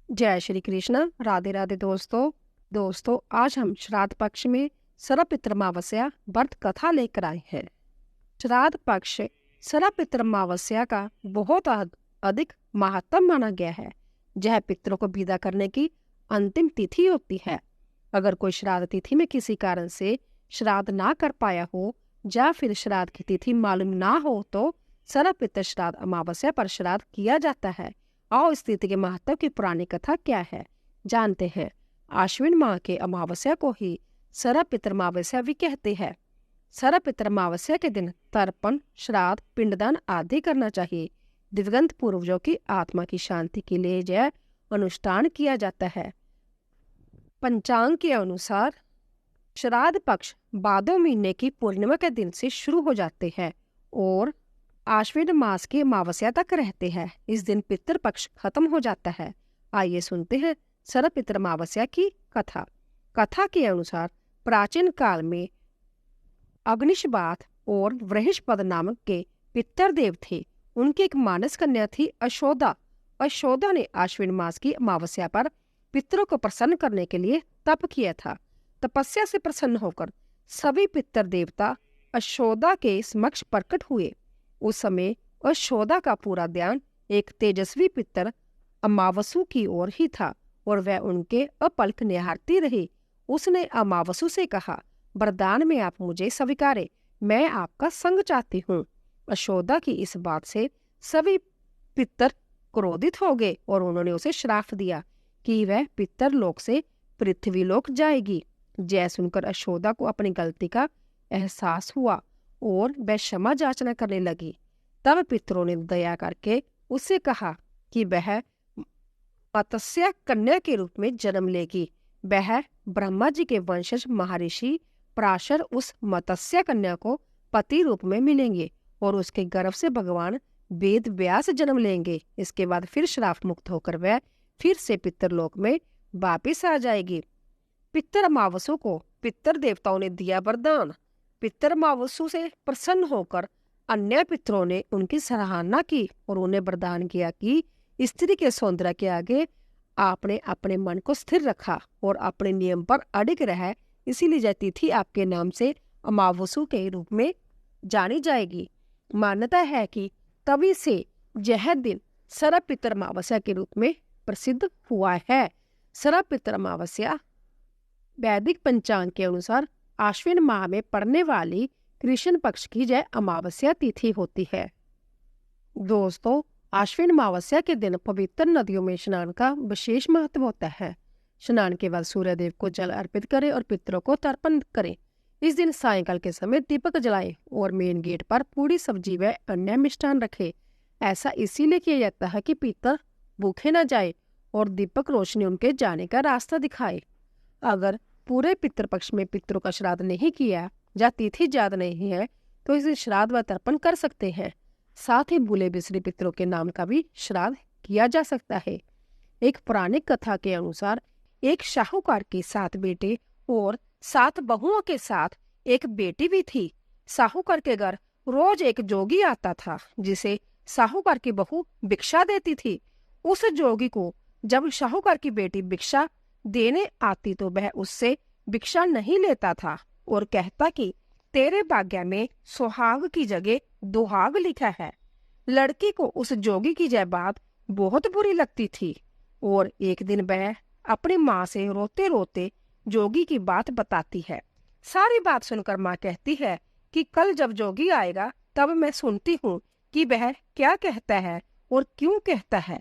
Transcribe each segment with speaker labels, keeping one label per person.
Speaker 1: जय श्री कृष्ण। राधे राधे दोस्तों आज हम श्राद्ध पक्ष में सरपित्र अमावस्या व्रत कथा लेकर आए हैं। श्राद्ध पक्ष सरपित्र अमावस्या का बहुत अधिक महत्व माना गया है। यह पितरों को विदा करने की अंतिम तिथि होती है। अगर कोई श्राद्ध तिथि में किसी कारण से श्राद्ध ना कर पाया हो या फिर श्राद्ध की तिथि मालूम ना हो तो सरपित्र श्राद्ध अमावस्या पर श्राद्ध किया जाता है। आओ इस तिथि के महत्व की पुरानी कथा क्या है जानते हैं। आश्विन माह के अमावस्या को ही सरपित्र अमावस्या भी कहते हैं। सरपित्र अमावस्या के दिन तर्पण, श्राद्ध, पिंडदान आदि करना चाहिए। दिवंगत पूर्वजों की आत्मा की शांति के लिए यह अनुष्ठान किया जाता है। पंचांग के अनुसार श्राद्ध पक्ष भादो महीने की पूर्णिमा के दिन से शुरू हो जाते हैं और आश्विन मास की अमावस्या तक रहते हैं। इस दिन पितृपक्ष खत्म हो जाता है। आइए सुनते हैं सरपित्र अमावस्या की कथा। कथा के अनुसार प्राचीन काल में अग्निशबाथ और वृहस्पति नामक के पितर देव थे। उनकी एक मानस कन्या थी अशोदा। अशोदा ने आश्विन मास की अमावस्या पर पितरों को प्रसन्न करने के लिए तप किया था। तपस्या से प्रसन्न होकर सभी पितर देवता अशोदा के समक्ष प्रकट हुए। उस समय अशोदा का पूरा ध्यान एक तेजस्वी पितर अमावसु की ओर ही था और वह उनके अपलक निहारती रही। उसने अमावसु से कहा, वरदान में आप मुझे स्वीकारे, मैं आपका संग चाहती हूँ। अशोदा की इस बात से सभी पितर क्रोधित हो गए और उन्होंने उसे श्राप दिया कि वह पितर लोक से पृथ्वी लोक जाएगी। जय सुनकर अशोदा को अपनी गलती का एहसास हुआ और वह क्षमा याचना करने लगी। तब पितरों ने दया करके उससे कहा कि वह मत्स्य कन्या के रूप में जन्म लेगी। वह ब्रह्मा जी के वंशज महर्षि पराशर उस मत्स्य कन्या को पति रूप में मिलेंगे और उसके गर्भ से भगवान वेद व्यास जन्म लेंगे। इसके बाद फिर श्राप मुक्त होकर वह फिर से पितरलोक में वापिस आ जाएगी। पितर अमावसु को पितर देवताओं ने दिया वरदान। पितर अमावसु से प्रसन्न होकर अन्य पितरों ने उनकी सराहना की और उन्हें वरदान किया कि स्त्री के सौंदर्य के आगे आपने अपने मन को स्थिर रखा और अपने नियम पर अडिग रहे, इसीलिए यह तिथि आपके नाम से अमावसु के रूप में जानी जाएगी। मान्यता है कि तभी से यह दिन सरपित्र अमावस्या के रूप में प्रसिद्ध हुआ है। सरपित्र अमावस्या वैदिक पंचांग के अनुसार आश्विन माह में पड़ने वाली कृष्ण पक्ष की यह अमावस्या तिथि होती है। दोस्तों, आश्विन अमावस्या के दिन पवित्र नदियों में स्नान का विशेष महत्व होता है। स्नान के बाद सूर्य देव को जल अर्पित करें और पितरों को तर्पण करें। इस दिन सायंकाल के समय दीपक जलाएं और मेन गेट पर पूरी सब्जी व अन्य मिष्ठान रखें। ऐसा इसीलिए किया जाता है कि पितर भूखे न जाए और दीपक रोशनी उनके जाने का रास्ता दिखाए। अगर पूरे पितृपक्ष में पितरों का श्राद्ध नहीं किया या तिथि याद नहीं है तो इसे श्राद्ध व तर्पण कर सकते हैं। साथ ही भूले बिसरे पितरों के नाम का भी श्राद्ध किया जा सकता है। एक पुरानी कथा के अनुसार एक शाहूकार के 7 बेटे और 7 बहुओं के साथ एक बेटी भी थी। साहूकार के घर रोज एक जोगी आता था जिसे साहूकार की बहू भिक्षा देती थी। उस जोगी को जब शाहूकार की बेटी भिक्षा देने आती तो वह उससे भिक्षा नहीं लेता था और कहता कि तेरे भाग्य में सुहाग की जगह दुहाग लिखा है। लड़की को उस जोगी की यह बात बहुत बुरी लगती थी और एक दिन वह अपनी माँ से रोते रोते जोगी की बात बताती है। सारी बात सुनकर माँ कहती है कि कल जब जोगी आएगा तब मैं सुनती हूँ कि वह क्या कहता है और क्यों कहता है।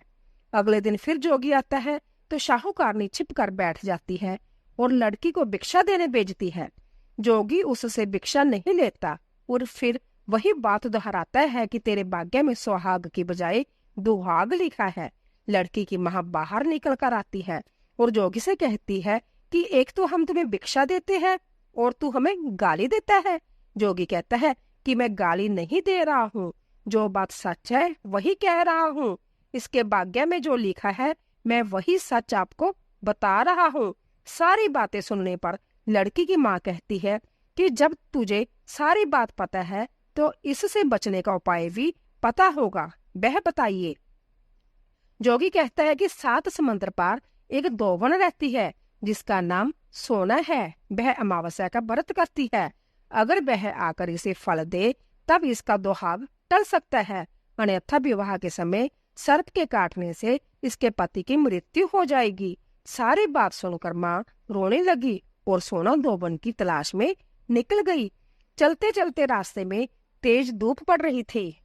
Speaker 1: अगले दिन फिर जोगी आता है तो शाहूकारनी छिप कर बैठ जाती है और लड़की को भिक्षा देने भेजती है। जोगी उससे भिक्षा नहीं लेता और फिर वही बात दोहराता है कि तेरे भाग्य में सुहाग की बजाय दुहाग लिखा है। लड़की की माँ बाहर निकल कर आती है और जोगी से कहती है कि एक तो हम तुम्हें भिक्षा देते हैं और तू हमें गाली देता है। जोगी कहता है कि मैं गाली नहीं दे रहा हूँ, जो बात सच है वही कह रहा हूँ। इसके भाग्य में जो लिखा है मैं वही सच आपको बता रहा हूँ। सारी बातें सुनने पर लड़की की माँ कहती है कि जब तुझे सारी बात पता है तो इससे बचने का उपाय भी पता होगा, वह बताइए। जोगी कहता है कि 7 समंदर पार एक दोवन रहती है जिसका नाम सोना है। वह अमावस्या का व्रत करती है। अगर वह आकर इसे फल दे तब इसका दुहाग टल सकता है, अन्यथा विवाह के समय सर्प के काटने से इसके पति की मृत्यु हो जाएगी। सारी बात सुनकर माँ रोने लगी और सोना दोवन की तलाश में निकल गई। चलते चलते रास्ते में तेज धूप पड़ रही थी,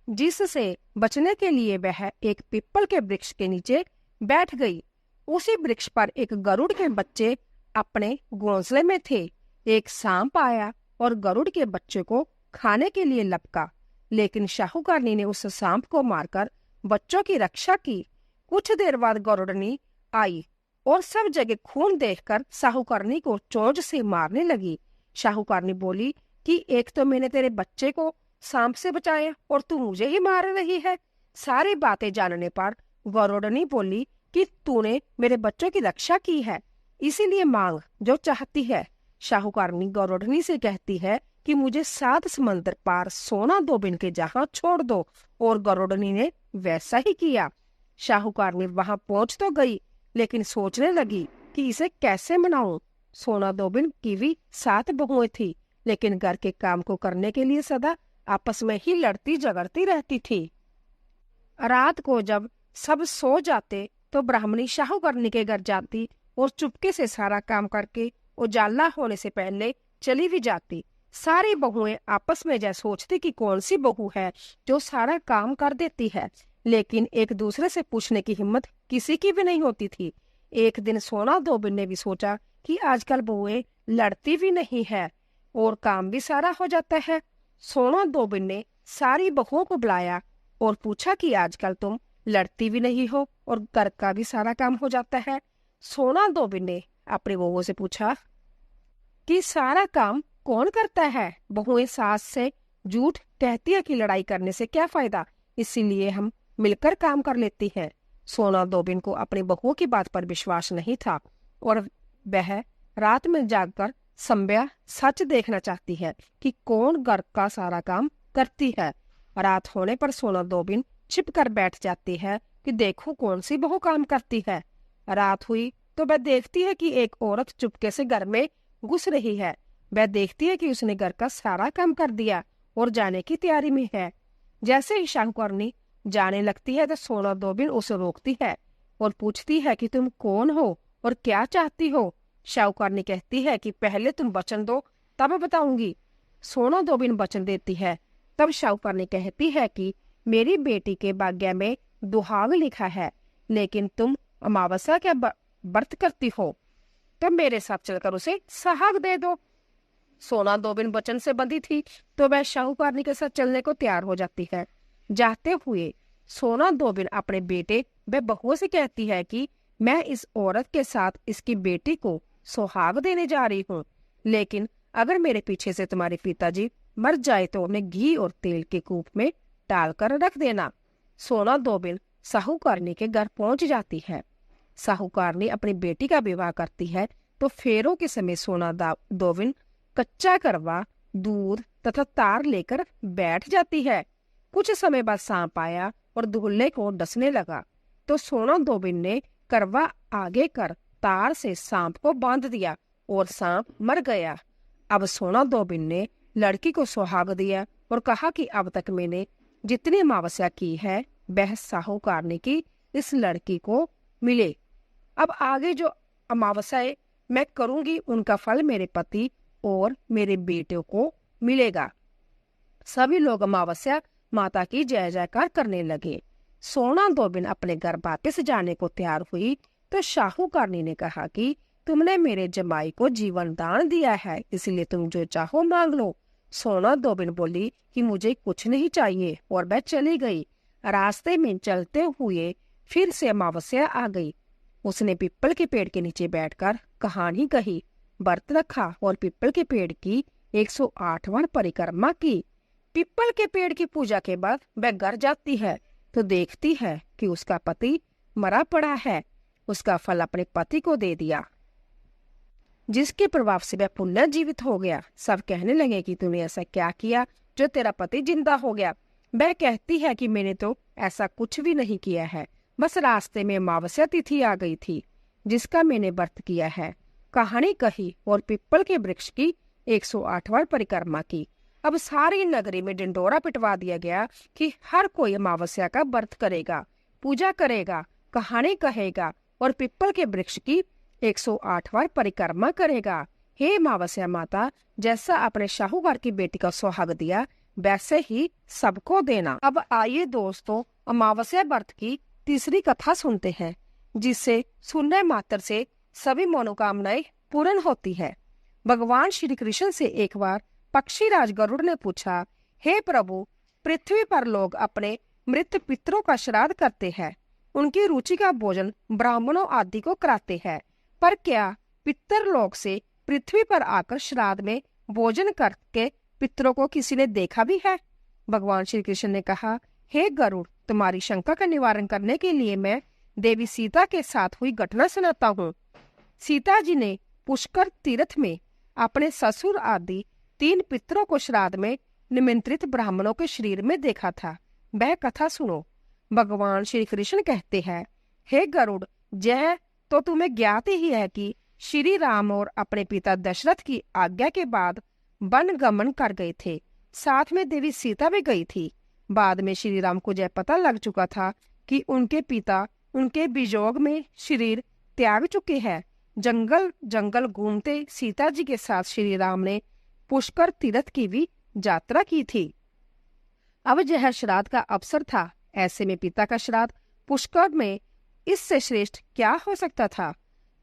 Speaker 1: जिससे बचने के लिए वह एक पीपल के वृक्ष के नीचे बैठ गई। उसी वृक्ष पर एक गरुड़ के बच्चे अपने घोंसले में थे। एक सांप आया और गरुड़ के बच्चे को खाने के लिए लपका, लेकिन शाहूकारनी ने उस सांप को मारकर बच्चों की रक्षा की। कुछ देर बाद गरुड़नी आई और सब जगह खून देखकर शाहूकारनी को चोंच से मारने लगी। शाहूकारनी बोली कि एक तो मैंने तेरे बच्चे को सांप से बचाया और तू मुझे ही मार रही है। सारी बातें जानने पर गरुड़नी बोली कि तूने मेरे बच्चों की रक्षा की है, इसीलिए मांग जो चाहती है। शाहूकारनी गरुड़नी से कहती है कि मुझे 7 समंदर पार सोना दोबिन के जहां छोड़ दो, और गरुड़नी ने वैसा ही किया। शाहूकारनी वहां पहुंच तो गई, लेकिन सोचने लगी कि इसे कैसे मनाऊं। सोना दोबिन की भी 7 बहुएं थी, लेकिन घर के काम को करने के लिए सदा आपस में ही लड़ती झगड़ती रहती थी। रात को जब सब सो जाते तो ब्राह्मणी शाहूकारनी के घर जाती और चुपके से सारा काम करके उजाला होने से पहले चली भी जाती। सारी बहुएं आपस में जैसे सोचती कि कौन सी बहू है जो सारा काम कर देती है, लेकिन एक दूसरे से पूछने की हिम्मत किसी की भी नहीं होती थी। एक दिन सोना दोबिन ने भी सोचा कि आजकल बहुएं लड़ती भी नहीं है और काम भी सारा हो जाता है। सोना दोबिन ने सारी बहुओं को बुलाया और पूछा कि आजकल तुम लड़ती भी नहीं हो और घर का भी सारा काम हो जाता है। सोना दोबिन ने अपनी बहुओं से पूछा कि सारा काम कौन करता है। बहुएं सास से झूठ कहती है कि लड़ाई करने से क्या फायदा, इसीलिए हम मिलकर काम कर लेती हैं। सोना दोबिन को अपनी बहुओं की बात पर विश्वास नहीं था और वह रात में जागकर संध्या सच देखना चाहती है कि कौन घर का सारा काम करती है। रात होने पर सोना दोबिन छिप कर बैठ जाती है कि देखो कौन सी बहू काम करती है। रात हुई तो वह देखती है कि एक औरत चुपके से घर में घुस रही है। वह देखती है कि उसने घर का सारा काम कर दिया और जाने की तैयारी में है। जैसे ही शाहूकारनी जाने लगती है तो सोना दोबिन उसे रोकती है और पूछती है कि तुम कौन हो और क्या चाहती हो। शाहूकारनी कहती है कि पहले तुम वचन दो तब बताऊंगी। सोना दोबिन वचन देती है। तब शाहूकारनी कहती है कि मेरी बेटी के भाग्य में दुहाग लिखा है, लेकिन तुम अमावस्या का व्रत करती हो, तब मेरे साथ चलकर उसे सुहाग दे दो। सोना दोबिन वचन से बंधी थी तो वह शाहूकारनी के साथ चलने को तैयार हो जाती है। जाते हुए सोना दोबिन अपने बेटे व बहुओं से कहती है कि मैं इस औरत के साथ इसकी बेटी को सुहाग देने जा रही हूँ, लेकिन अगर मेरे पीछे से तुम्हारे पिताजी मर जाए तो उन्हें घी और तेल के कूप में डालकर रख देना। सोना दोबिन शाहूकारनी के घर पहुंच जाती है। शाहूकारनी अपनी बेटी का विवाह करती है तो फेरों के समय सोना दोबिन कच्चा करवा, दूध तथा तार लेकर बैठ जाती है। कुछ समय बाद सांप आया और दूल्हे को डसने लगा, तो सोना दोबिन ने करवा आगे कर तार से सांप को बांध दिया और सांप मर गया। अब सोना दोबिन ने लड़की को सुहाग दिया और कहा कि अब तक मैंने जितनी अमावस्या की है वह शाहूकारनी की इस लड़की को मिले। अब आगे जो अमावस्याएं मैं करूंगी उनका फल मेरे पति और मेरे बेटे को मिलेगा। सभी लोग अमावस्या माता की जय जयकार करने लगे। सोना दोबिन अपने घर वापस जाने को तैयार हुई तो शाहूकारनी ने कहा कि तुमने मेरे जमाई को जीवन दान दिया है, इसलिए तुम जो चाहो मांग लो। सोना दोबिन बोली कि मुझे कुछ नहीं चाहिए और वह चली गई। रास्ते में चलते हुए फिर से अमावस्या आ गई। उसने पीपल के पेड़ के नीचे बैठकर कहानी कही, व्रत रखा और पीपल के पेड़ की 108वां परिक्रमा की। पीपल के पेड़ की पूजा के बाद वह घर जाती है तो देखती है कि उसका पति मरा पड़ा है। उसका फल अपने पति को दे दिया, जिसके प्रभाव से वह पुनर्जीवित हो गया। सब कहने लगे कि तूने ऐसा क्या किया जो तेरा पति जिंदा हो गया। वह कहती है कि मैंने तो ऐसा कुछ भी नहीं किया है, बस रास्ते में अमावस्या तिथि आ गई थी जिसका मैंने व्रत किया है। कहानी कही और पीपल के वृक्ष की 108वां परिक्रमा की। अब सारी नगरी में ढिंढोरा पिटवा दिया गया कि हर कोई अमावस्या का व्रत करेगा, पूजा करेगा, कहानी कहेगा और पीपल के वृक्ष की 108वां परिक्रमा करेगा। हे अमावस्या माता, जैसा आपने शाहूकार की बेटी का सुहाग दिया वैसे ही सबको देना। अब आइए दोस्तों, अमावस्या व्रत की तीसरी कथा सुनते हैं, जिससे सुनने मात्र से सभी मनोकामनाएं पूर्ण होती है। भगवान श्री कृष्ण से एक बार पक्षीराज गरुड़ ने पूछा, हे प्रभु, पृथ्वी पर लोग अपने मृत पितरों का श्राद्ध करते हैं, उनकी रुचि का भोजन ब्राह्मणों आदि को कराते हैं, पर क्या पितर लोग से पृथ्वी पर आकर श्राद्ध में भोजन करके पितरों को किसी ने देखा भी है? भगवान श्री कृष्ण ने कहा, हे गरुड़, तुम्हारी शंका का निवारण करने के लिए मैं देवी सीता के साथ हुई घटना सुनाता हूँ। सीता जी ने पुष्कर तीर्थ में अपने ससुर आदि 3 पितरों को श्राद्ध में निमंत्रित ब्राह्मणों के शरीर में देखा था। वह कथा सुनो। भगवान श्री कृष्ण कहते हैं, हे गरुड़, यह तो तुम्हें ज्ञात ही है कि श्री राम और अपने पिता दशरथ की आज्ञा के बाद वन गमन कर गए थे। साथ में देवी सीता भी गई थी। बाद में श्री राम को यह पता लग चुका था कि उनके पिता उनके वियोग में शरीर त्याग चुके हैं। जंगल जंगल घूमते सीता जी के साथ श्री राम ने पुष्कर तीर्थ की भी यात्रा की थी। अब यह श्राद्ध का अवसर था। ऐसे में पिता का श्राद्ध पुष्कर में इससे श्रेष्ठ क्या हो सकता था।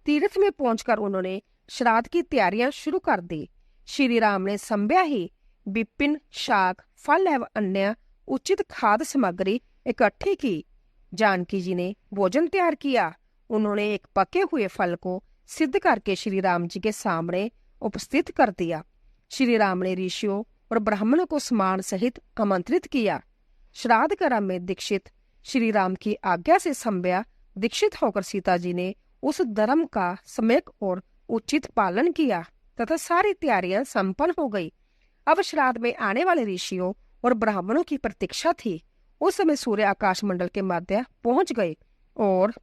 Speaker 1: तीर्थ में पहुंचकर उन्होंने श्राद्ध की तैयारियां शुरू कर दी। श्री राम ने संध्या ही विपिन शाक, फल एवं अन्य उचित खाद्य सामग्री इकट्ठी की। जानकी जी ने भोजन तैयार किया। उन्होंने एक पके हुए फल को सिद्ध करके श्री राम जी के सामने उपस्थित कर दिया। श्री राम ने ऋषियों और ब्राह्मणों को सम्मान सहित आमंत्रित किया। श्राद्ध क्रम में दीक्षित श्री राम की आज्ञा से संध्या दीक्षित होकर सीता जी ने उस धर्म का सम्यक और उचित पालन किया तथा सारी तैयारियां संपन्न हो गई। अब श्राद्ध में आने वाले ऋषियों और ब्राह्मणों की प्रतीक्षा थी। उस समय सूर्य आकाश मंडल के मध्य पहुंच गए और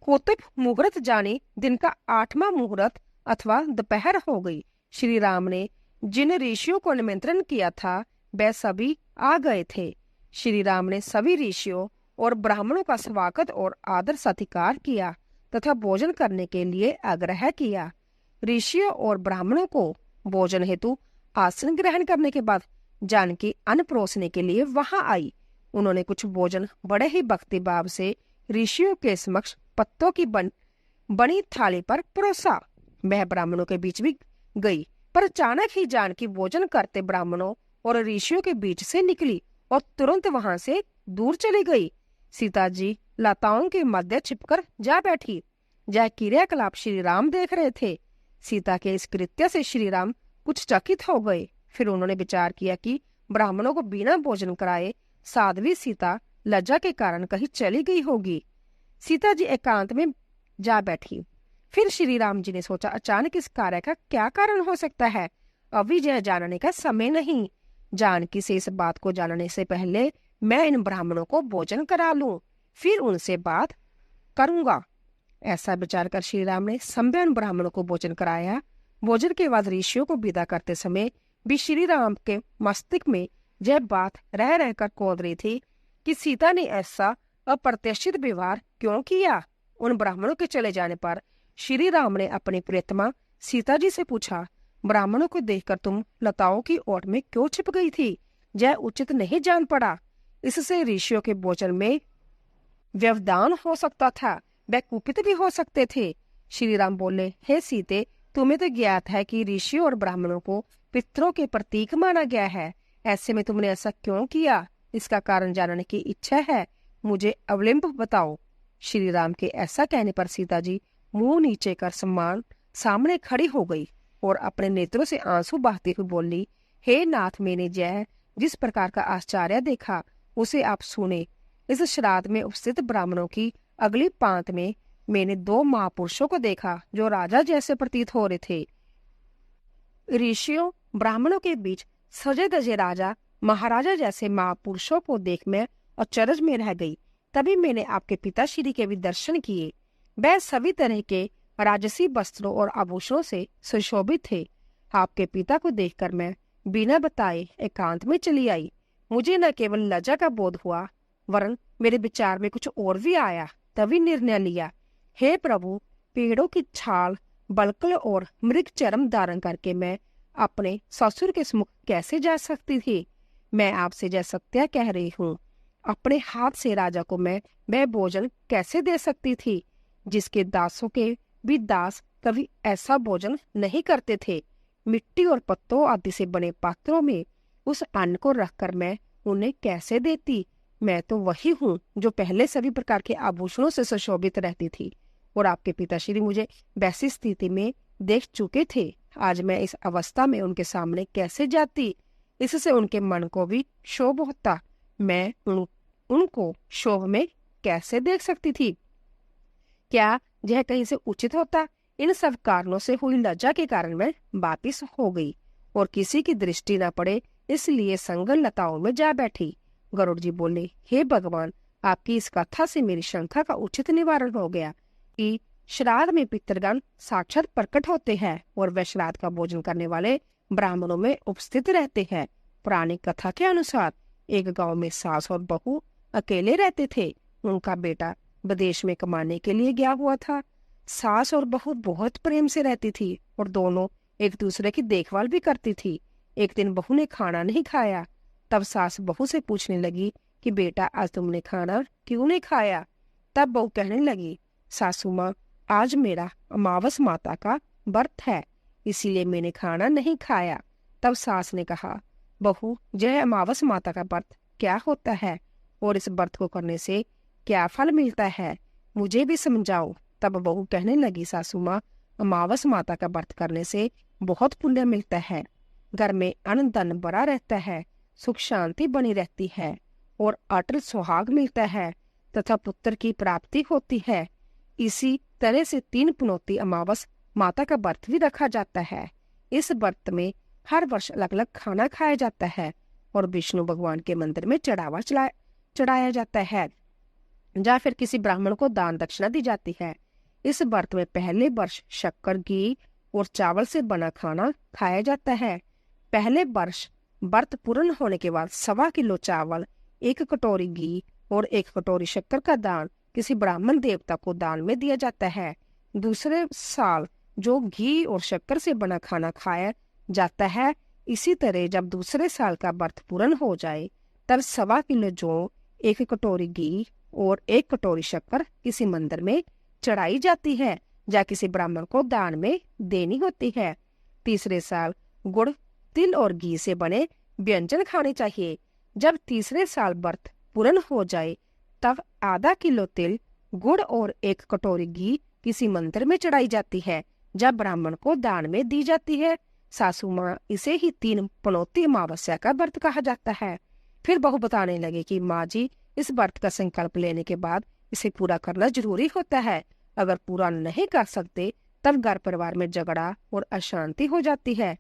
Speaker 1: कौतिक मुहूर्त जाने दिन का 8वां मुहूर्त अथवा दोपहर हो गई। श्री राम ने जिन ऋषियों को निमंत्रण किया था वे सभी आ गए थे। श्री राम ने सभी ऋषियों और ब्राह्मणों का स्वागत और आदर सत्कार किया तथा भोजन करने के लिए आग्रह किया। ऋषियों और ब्राह्मणों को भोजन हेतु आसन ग्रहण करने के बाद जानकी अन्न परोसने के लिए वहां आई। उन्होंने कुछ भोजन बड़े ही भक्ति भाव से ऋषियों के समक्ष पत्तों की बनी थाली पर परोसा। वह ब्राह्मणों के बीच भी गई, पर अचानक ही जानकी भोजन करते ब्राह्मणों और ऋषियों के बीच से निकली और तुरंत वहां से दूर चली गई। सीता जी लताओं के मध्य छिपकर जा बैठी। यह क्रियाकलाप श्री राम देख रहे थे। सीता के इस कृत्य से श्री राम कुछ चकित हो गए। फिर उन्होंने विचार किया कि ब्राह्मणों को बिना भोजन कराए साध्वी सीता लज्जा के कारण कहीं चली गई होगी। सीता जी एकांत में जा बैठी। फिर श्री राम जी ने सोचा, अचानक इस कार्य का क्या कारण हो सकता है। अभी यह जानने का समय नहीं। जानकी से इस बात को जानने से पहले मैं इन ब्राह्मणों को भोजन करा लूं, फिर उनसे बात करूंगा। ऐसा विचार कर श्री राम ने संभ्य ब्राह्मणों को भोजन कराया। भोजन के बाद ऋषियों को विदा करते समय भी श्री राम के मस्तिष्क में यह बात रह रहकर कौंध रही थी कि सीता ने ऐसा अप्रत्याशित व्यवहार क्यों किया। उन ब्राह्मणों के चले जाने पर श्री राम ने अपनी प्रियतमा सीता जी से पूछा, ब्राह्मणों को देखकर तुम लताओं की ओट में क्यों छिप गई थी? यह उचित नहीं जान पड़ा। इससे ऋषियों के भोजन में व्यवधान हो सकता था, वे कुपित भी हो सकते थे। श्री राम बोले, हे सीते, तुम्हें तो ज्ञात है कि ऋषियों और ब्राह्मणों को पितरों के प्रतीक माना गया है। ऐसे में तुमने ऐसा क्यों किया? इसका कारण जानने की इच्छा है, मुझे अवलिंब बताओ। श्री राम के ऐसा कहने पर सीता जी मुंह नीचे कर सम्मान सामने खड़ी हो गई और अपने नेत्रों से आंसू बहाती हुई बोली, हे नाथ, मैंने यह जिस प्रकार का आश्चर्य देखा उसे आप सुने। इस श्राद्ध में उपस्थित ब्राह्मणों की अगली पांत में मैंने 2 महापुरुषों को देखा जो राजा जैसे प्रतीत हो रहे थे। ऋषियों ब्राह्मणों के बीच सजे धजे राजा महाराजा जैसे महापुरुषों को देख मैं अचरज में रह गई तभी मैंने आपके पिताश्री के भी दर्शन किए। वह सभी तरह के राजसी वस्त्रों और आभूषणों से सुशोभित थे। आपके पिता को देखकर मैं बिना बताए एकांत में चली आई। मुझे न केवल लज्जा का बोध हुआ, वरन मेरे विचार में कुछ और भी आया। तभी निर्णय लिया, हे प्रभु, पेड़ों की छाल, बलकल और मृग चर्म धारण करके मैं अपने ससुर के सम्मुख कैसे जा सकती थी? मैं आपसे जय सत्य कह रही हूँ, अपने हाथ से राजा को मैं वह भोजन कैसे दे सकती थी जिसके दासों के भी दास कभी ऐसा भोजन नहीं करते थे। मिट्टी और पत्तों आदि से बने पात्रों में उस अन्न को रखकर मैं उन्हें कैसे देती? मैं तो वही हूँ जो पहले सभी प्रकार के आभूषणों से सुशोभित रहती थी, और आपके पिताश्री मुझे वैसी स्थिति में देख चुके थे। आज मैं इस अवस्था में उनके सामने कैसे जाती? इससे उनके मन को भी क्षोभ होता। मैं उनको क्षोभ में कैसे देख सकती थी? क्या यह कहीं से उचित होता? इन सब कारणों से हुई लज्जा के कारण मैं वापिस हो गई और किसी की दृष्टि न पड़े इसलिए संगल लताओं में जा बैठी। गरुड़ जी बोले, हे भगवान, आपकी इस कथा से मेरी शंका का उचित निवारण हो गया कि श्राद्ध में पितृगण साक्षात प्रकट होते हैं और वे श्राद्ध का भोजन करने वाले ब्राह्मणों में उपस्थित रहते हैं। पुरानी कथा के अनुसार एक गांव में सास और बहू अकेले रहते थे। उनका बेटा विदेश में कमाने के लिए गया हुआ था। सास और बहू बहुत प्रेम से रहती थी और दोनों एक दूसरे की देखभाल भी करती थी। एक दिन बहू ने खाना नहीं खाया। तब सास बहू से पूछने लगी कि बेटा, आज तुमने खाना क्यों नहीं खाया? तब बहू कहने लगी, सासू माँ, आज मेरा अमावस माता का व्रत है, इसीलिए मैंने खाना नहीं खाया। तब सास ने कहा, बहू, यह अमावस माता का व्रत क्या होता है और इस व्रत को करने से क्या फल मिलता है? मुझे भी समझाओ। तब बहू कहने लगी, सासू माँ, अमावस माता का व्रत करने से बहुत पुण्य मिलता है, घर में अन्न धन भरा रहता है, सुख शांति बनी रहती है और अटल सुहाग मिलता है तथा पुत्र की प्राप्ति होती है। इसी तरह से 3 पुनौती अमावस माता का व्रत भी रखा जाता है। इस व्रत में हर वर्ष अलग अलग खाना खाया जाता है और विष्णु भगवान के मंदिर में चढ़ाया जाता है या फिर किसी ब्राह्मण को दान दक्षिणा दी जाती है। इस व्रत में पहले वर्ष शक्कर, घी और चावल से बना खाना खाया जाता है। पहले वर्ष व्रत पूर्ण होने के बाद 1.25 किलो चावल, 1 कटोरी घी और 1 कटोरी शक्कर का दान किसी ब्राह्मण देवता को दान में दिया जाता है। दूसरे साल जो घी और शक्कर से बना खाना खाया जाता है। इसी तरह जब दूसरे साल का व्रत पूर्ण हो जाए तब 1.25 किलो जौ, 1 कटोरी घी और 1 कटोरी शक्कर किसी मंदिर में चढ़ाई जाती है या किसी ब्राह्मण को दान में देनी होती है। तीसरे साल गुड़, तिल और घी से बने व्यंजन खाने चाहिए। जब तीसरे साल व्रत पूर्ण हो जाए तब आधा किलो तिल, गुड़ और 1 कटोरी घी किसी मंदिर में चढ़ाई जाती है, जब ब्राह्मण को दान में दी जाती है। सासू माँ, इसे ही 3 पुनौती अमावस्या का व्रत कहा जाता है। फिर बहू बताने लगे कि माँ जी, इस व्रत का संकल्प लेने के बाद इसे पूरा करना जरूरी होता है। अगर पूरा नहीं कर सकते तब घर परिवार में झगड़ा और अशांति हो जाती है।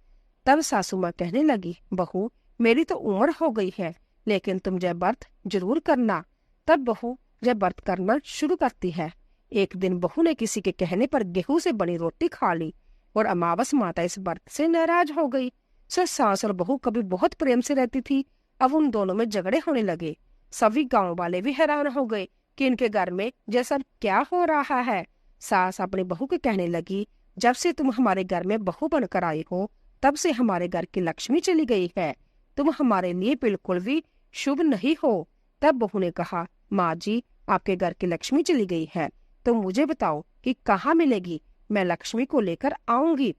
Speaker 1: तब सासू माँ कहने लगी, बहू, मेरी तो उम्र हो गई है, लेकिन तुम यह व्रत जरूर करना। तब बहू यह व्रत करना शुरू करती है। एक दिन बहू ने किसी के कहने पर गेहूं से बनी रोटी खा ली और अमावस माता इस व्रत से नाराज हो गई। सास और बहू कभी बहुत प्रेम से रहती थी, अब उन दोनों में झगड़े होने लगे। सभी गांव वाले भी हैरान हो गए कि इनके घर में जैसा क्या हो रहा है। सास अपनी बहू के कहने लगी, जब से तुम हमारे घर में बहू बनकर आई हो तब से हमारे घर की लक्ष्मी चली गई है। तुम हमारे लिए बिल्कुल भी शुभ नहीं हो। तब बहू ने कहा, माँ जी, आपके घर की लक्ष्मी चली गई है तो मुझे बताओ कि कहाँ मिलेगी, मैं लक्ष्मी को लेकर आऊंगी।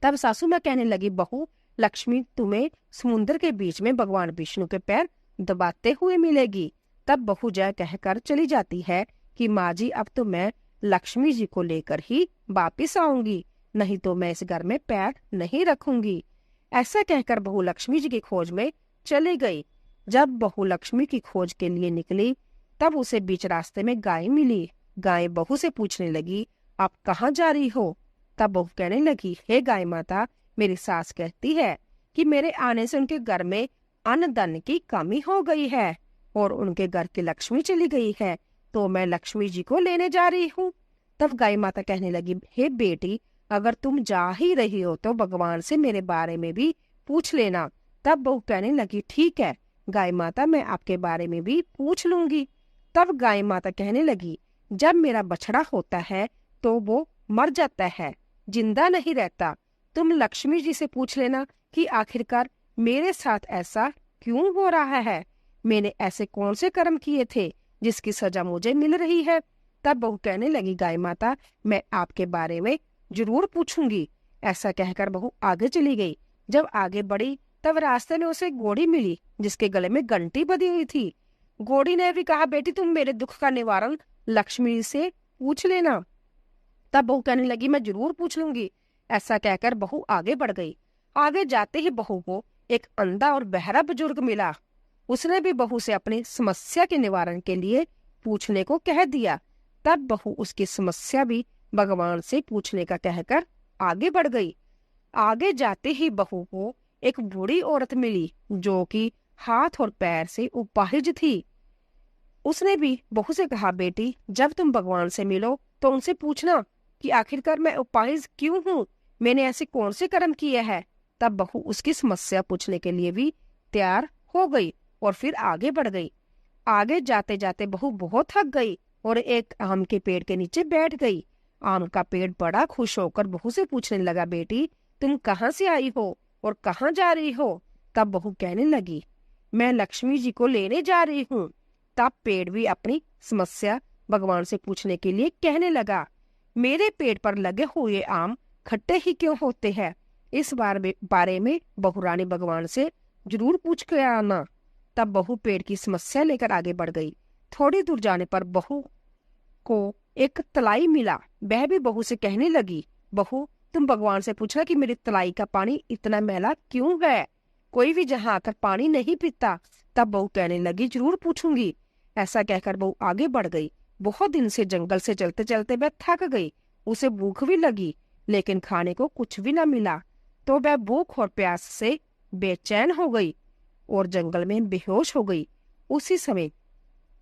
Speaker 1: तब सासू माँ कहने लगी, बहू, लक्ष्मी तुम्हें समुद्र के बीच में भगवान विष्णु के पैर दबाते हुए मिलेगी। तब बहू जय कहकर चली जाती है कि माँ जी, अब तो मैं लक्ष्मी जी को लेकर ही वापिस आऊंगी, नहीं तो मैं इस घर में पैर नहीं रखूंगी। ऐसा कहकर बहू लक्ष्मी जी की खोज में चली गई। जब बहू लक्ष्मी की खोज के लिए निकली तब उसे बीच रास्ते में गाय मिली। गाय बहू से पूछने लगी, आप कहाँ जा रही हो? तब बहू कहने लगी, हे गाय माता, मेरी सास कहती है कि मेरे आने से उनके घर में अन्न धन की कमी हो गई है। और उनके घर की लक्ष्मी चली गई है, तो मैं लक्ष्मी जी को लेने जा रही हूँ। तब गाय माता कहने लगी, हे बेटी, अगर तुम जा ही रही हो तो भगवान से मेरे बारे में भी पूछ लेना। तब बहू कहने लगी, ठीक है गाय माता, मैं आपके बारे में भी पूछ लूंगी। तब गाय माता कहने लगी, जब मेरा बछड़ा होता है तो वो मर जाता है, जिंदा नहीं रहता। तुम लक्ष्मी जी से पूछ लेना कि आखिरकार मेरे साथ ऐसा क्यों हो रहा है, मैंने ऐसे कौन से कर्म किए थे जिसकी सजा मुझे मिल रही है। तब बहू कहने लगी, गाय माता, मैं आपके बारे में जरूर पूछूंगी। ऐसा कहकर बहू आगे चली गई। जब आगे बढ़ी तब रास्ते में उसे घोड़ी मिली जिसके गले में घंटी बंधी हुई थी। घोड़ी ने भी कहा, बेटी तुम मेरे दुख का निवारण लक्ष्मी से पूछ लेना। तब बहू कहने लगी, मैं जरूर पूछ लूंगी। ऐसा कहकर बहू आगे बढ़ गई। आगे जाते ही बहू को एक अंधा और बहरा बुजुर्ग मिला। उसने भी बहू से अपनी समस्या के निवारण के लिए पूछने को कह दिया। तब बहू उसकी समस्या भी भगवान से पूछने का कहकर आगे बढ़ गई। आगे जाते ही बहू को एक बूढ़ी औरत मिली जो कि हाथ और पैर से अपाहिज थी। उसने भी बहू से कहा, बेटी जब तुम भगवान से मिलो तो उनसे पूछना कि आखिरकार मैं अपाहिज क्यों हूँ, मैंने ऐसे कौन से कर्म किए हैं। तब बहू उसकी समस्या पूछने के लिए भी तैयार हो गई और फिर आगे बढ़ गई। आगे जाते जाते बहू बहुत थक गई और एक आम के पेड़ के नीचे बैठ गई। आम का पेड़ बड़ा खुश होकर बहू से पूछने लगा, बेटी तुम कहाँ से आई हो और कहाँ जा रही हो। तब बहू कहने लगी, मैं लक्ष्मी जी को लेने जा रही हूँ। तब पेड़ भी अपनी समस्या भगवान से पूछने के लिए कहने लगा, मेरे पेड़ पर लगे हुए आम खट्टे ही क्यों होते हैं, इस बारे में बहू रानी भगवान से जरूर पूछ के आना। तब बहू पेड़ की समस्या लेकर आगे बढ़ गई। थोड़ी दूर जाने पर बहू को एक तलाई मिला। वह भी बहू से कहने लगी, बहू तुम भगवान से पूछना कि मेरी तलाई का पानी इतना मैला क्यों है, कोई भी जहाँ आकर पानी नहीं पीता। तब बहू कहने लगी, जरूर पूछूंगी। ऐसा कहकर बहू आगे बढ़ गई। बहुत दिन से जंगल से चलते चलते वह थक गई। उसे भूख भी लगी लेकिन खाने को कुछ भी न मिला, तो वह भूख और प्यास से बेचैन हो गई और जंगल में बेहोश हो गई। उसी समय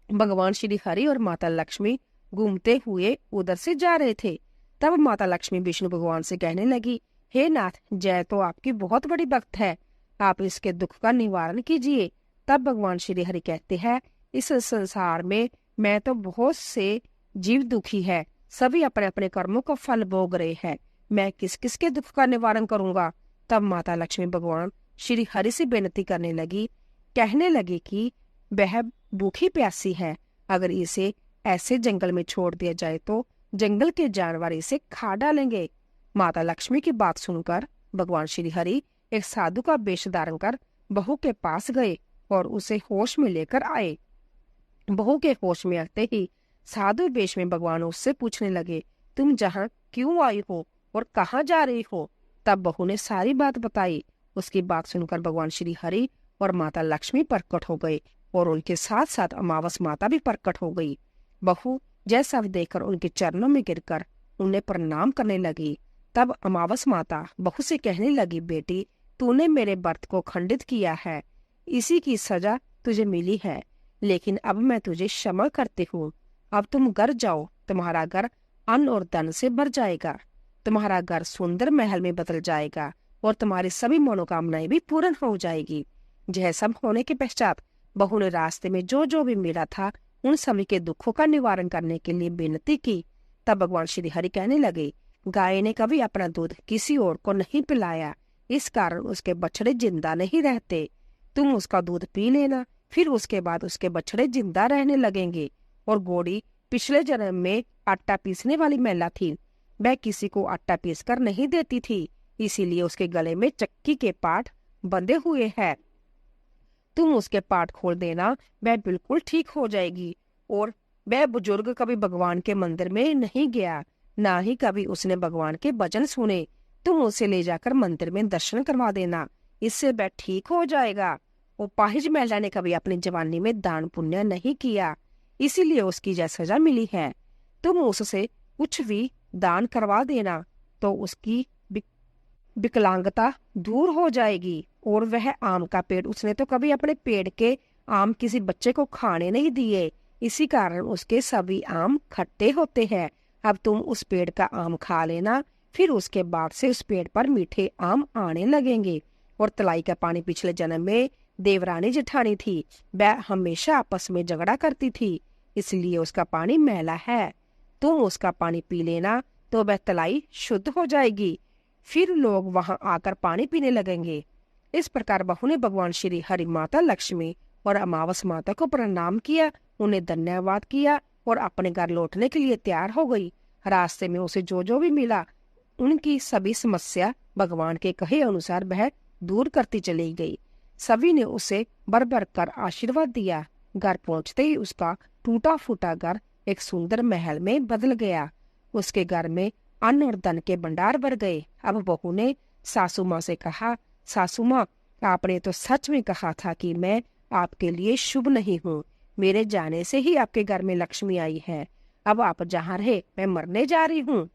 Speaker 1: भगवान श्री हरि और माता लक्ष्मी घूमते हुए उधर से जा रहे थे। तब माता लक्ष्मी विष्णु भगवान से कहने लगी, हे नाथ, जय तो आपकी बहुत बड़ी भक्त है, आप इसके दुख का निवारण कीजिए। तब भगवान श्री हरि कहते हैं, इस संसार में मैं तो बहुत से जीव दुखी है, सभी अपने अपने कर्मों का फल भोग रहे हैं, मैं किस किस के दुख का निवारण करूंगा। तब माता लक्ष्मी भगवान श्री हरि से विनती करने लगी, कहने लगी कि वह भूखी प्यासी है, अगर इसे ऐसे जंगल में छोड़ दिया जाए तो जंगल के जानवर इसे खा डालेंगे। माता लक्ष्मी की बात सुनकर भगवान श्री हरि एक साधु का वेश धारण कर बहू के पास गए और उसे होश में लेकर आए। बहू के होश में आते ही साधु वेश में भगवान उससे पूछने लगे, तुम जहाँ क्यों आई हो और कहाँ जा रही हो। तब बहू ने सारी बात बताई। उसकी बात सुनकर भगवान श्री हरि और माता लक्ष्मी प्रकट हो गए और उनके साथ साथ अमावस माता भी प्रकट हो गई। बहू जैसा देखकर उनके चरणों में गिरकर उन्हें प्रणाम करने लगी। तब अमावस माता बहू से कहने लगी, बेटी तूने मेरे व्रत को खंडित किया है, इसी की सजा तुझे मिली है, लेकिन अब मैं तुझे क्षमा करती हूँ। अब तुम घर जाओ, तुम्हारा घर अन्न और धन से भर जाएगा, तुम्हारा घर सुंदर महल में बदल जाएगा और तुम्हारी सभी मनोकामनाएं भी पूर्ण हो जाएगी। यह सब होने के पश्चात बहू ने रास्ते में जो जो भी मिला था उन सभी के दुखों का निवारण करने के लिए विनती की। तब भगवान श्री हरि कहने लगे, गाय ने कभी अपना दूध किसी और को नहीं पिलाया, इस कारण उसके बछड़े जिंदा नहीं रहते। तुम उसका दूध पी लेना, फिर उसके बाद उसके बछड़े जिंदा रहने लगेंगे। और घोड़ी पिछले जन्म में आटा पीसने वाली महिला थी, वह किसी को आटा पीस कर नहीं देती थी, इसीलिए उसके गले में चक्की के पाट बंधे हुए हैं। तुम उसके पाट खोल देना, वह बिल्कुल ठीक हो जाएगी। और वह बुजुर्ग कभी भगवान के मंदिर में नहीं गया, ना ही कभी उसने भगवान के भजन सुने। तुम उसे ले जाकर मंदिर में दर्शन करवा देना, इससे वह ठीक हो जाएगा। अपाहिज महिला ने कभी अपनी जवानी में दान पुण्य नहीं किया, इसीलिए उसकी यह सजा मिली है। तुम उससे कुछ भी दान करवा देना तो उसकी विकलांगता दूर हो जाएगी। और वह आम का पेड़, उसने तो कभी अपने पेड़ के आम किसी बच्चे को खाने नहीं दिए, इसी कारण उसके सभी आम खट्टे होते हैं। अब तुम उस पेड़ का आम खा लेना, फिर उसके बाद से उस पेड़ पर मीठे आम आने लगेंगे। और तलाई का पानी पिछले जन्म में देवरानी जेठानी थी, वह हमेशा आपस में झगड़ा करती थी, इसलिए उसका पानी मैला है। तुम उसका पानी पी लेना तो वह तलाई शुद्ध हो जाएगी, फिर लोग वहां आकर पानी पीने लगेंगे। इस प्रकार बहू ने भगवान श्री हरि माता लक्ष्मी और अमावस माता को प्रणाम किया, उन्हें धन्यवाद किया और अपने घर लौटने के लिए तैयार हो गई। रास्ते में उसे जो जो भी मिला उनकी सभी समस्या भगवान के कहे अनुसार वह दूर करती चली गई। सभी ने उसे भर भर कर आशीर्वाद दिया। घर पहुंचते ही उसका टूटा फूटा घर एक सुंदर महल में बदल गया। उसके घर में अन्न और धन के भंडार भर गए। अब बहू ने सासू माँ से कहा, सासू माँ, आपने तो सच में कहा था कि मैं आपके लिए शुभ नहीं हूँ। मेरे जाने से ही आपके घर में लक्ष्मी आई है। अब आप जहाँ रहे मैं मरने जा रही हूँ।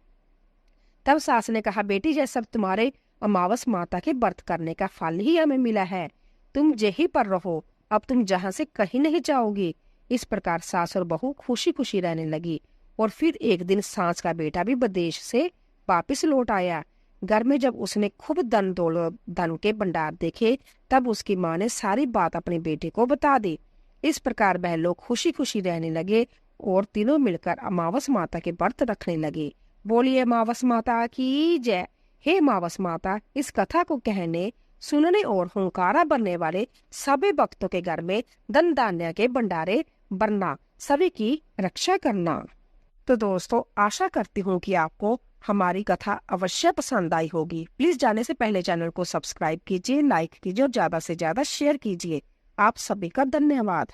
Speaker 1: तब सास ने कहा, बेटी, यह सब तुम्हारे अमावस माता के व्रत करने का फल ही हमें मिला है। तुम यहीं पर रहो, अब तुम जहाँ से कहीं नहीं जाओगी। इस प्रकार सास और बहू खुशी खुशी रहने लगी। और फिर एक दिन सास का बेटा भी विदेश से वापस लौट आया। घर में जब उसने खूब धन के भंडार देखे, तब उसकी माँ ने सारी बात अपने बेटे को बता दी। इस प्रकार वह लोग खुशी खुशी रहने लगे और तीनों मिलकर अमावस माता के व्रत रखने लगे। बोलिए अमावस माता की जय। हे अमावस माता, इस कथा को कहने, सुनने और हुंकारा भरने वाले सभी भक्तों के घर में धन धान्य के भंडारे भरना, सभी की रक्षा करना। तो दोस्तों, आशा करती हूँ कि आपको हमारी कथा अवश्य पसंद आई होगी। प्लीज जाने से पहले चैनल को सब्सक्राइब कीजिए, लाइक कीजिए और ज्यादा से ज्यादा शेयर कीजिए। आप सभी का धन्यवाद।